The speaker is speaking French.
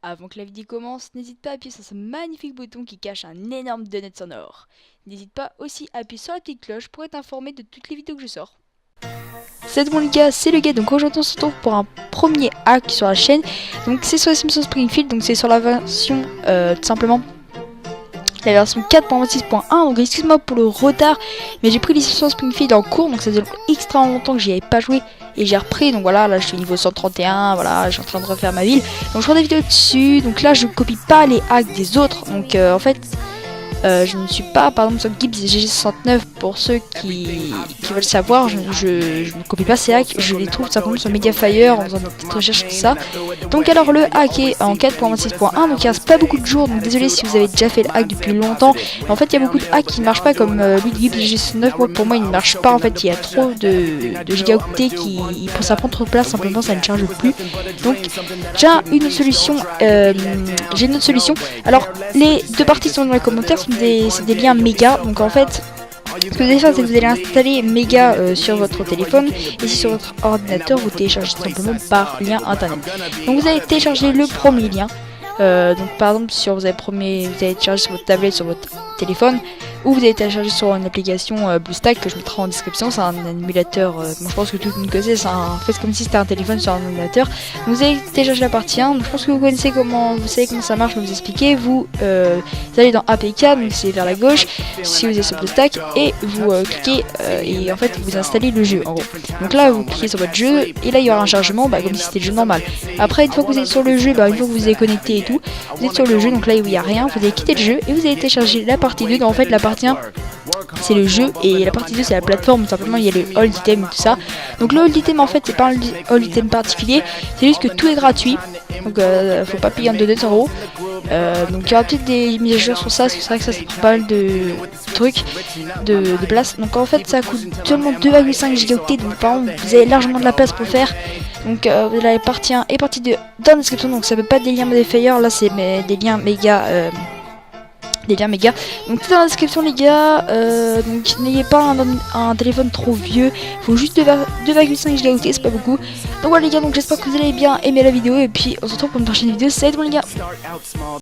Avant que la vidéo commence, n'hésite pas à appuyer sur ce magnifique bouton qui cache un énorme donut sonore. N'hésite pas aussi à appuyer sur la petite cloche pour être informé de toutes les vidéos que je sors. Salut mon les gars, c'est le gars, donc aujourd'hui on se retrouve pour un premier hack sur la chaîne. Donc c'est sur les Simpsons Springfield, donc c'est sur la version tout simplement la version 4.26.1. donc excuse-moi pour le retard, mais j'ai pris les Simpsons Springfield en cours, donc ça faisait extrêmement longtemps que j'y avais pas joué et j'ai repris. Donc voilà, là je suis niveau 131, voilà, je suis en train de refaire ma ville, donc je ferai des vidéos dessus. Donc là je copie pas les hacks des autres, donc en fait je ne suis pas par exemple sur Gibbs GG69 pour ceux qui veulent savoir. Je ne copie pas ces hacks, je les trouve simplement sur Mediafire en faisant des petites recherches tout ça. Donc alors le hack est en 4.26.1, donc il reste pas beaucoup de jours, donc désolé si vous avez déjà fait le hack depuis longtemps. En fait il y a beaucoup de hacks qui ne marchent pas comme lui de Gibbs GG69, pour moi il ne marche pas. En fait il y a trop de gigaoctets ça prend trop de place, simplement ça ne charge plus. Donc j'ai une autre solution, alors les deux parties sont dans les commentaires, c'est des liens méga. Donc en fait ce que vous allez faire, c'est que vous allez installer méga sur votre téléphone, et si sur votre ordinateur vous téléchargez simplement par lien internet. Donc vous allez télécharger le premier lien. Donc par exemple si vous allez télécharger sur votre tablette, sur votre téléphone, ou vous allez télécharger sur une application BlueStack que je mettrai en description. C'est un émulateur, je pense que tout le monde connaît, c'est comme si c'était un téléphone sur un ordinateur. Donc vous allez télécharger la partie 1, donc je pense que vous savez comment ça marche, je vais vous expliquer. Vous allez dans APK, donc c'est vers la gauche si vous êtes sur BlueStack, et vous cliquez et en fait vous installez le jeu en gros. Donc là vous cliquez sur votre jeu et là il y aura un chargement comme si c'était le jeu normal. Après une fois que vous êtes sur le jeu, une fois que vous êtes connecté et tout, vous êtes sur le jeu, donc là où il n'y a rien, vous allez quitter le jeu et vous allez télécharger la partie 2. Donc en fait la partie 1 c'est le jeu et la partie 2 c'est la plateforme. Simplement il y a le hold item et tout ça. Donc le hold item en fait c'est pas un hold item particulier, c'est juste que tout est gratuit, donc faut pas payer un donut en gros. Donc il y aura peut-être des mises à jour sur ça, parce que c'est vrai que ça prend pas mal de trucs, de place. Donc en fait ça coûte seulement 2,5 gigaoctets, donc par exemple vous avez largement de la place pour le faire. Donc vous avez partie 1 et partie 2 dans la description, donc ça peut pas être des liens Mediafire, là c'est des liens méga. Donc tout dans la description les gars. Donc n'ayez pas un téléphone trop vieux, faut juste 2,5 gigaoctets, c'est pas beaucoup. Donc voilà les gars, donc j'espère que vous allez bien aimer la vidéo, et puis on se retrouve pour une prochaine vidéo. Salut tout le monde les gars.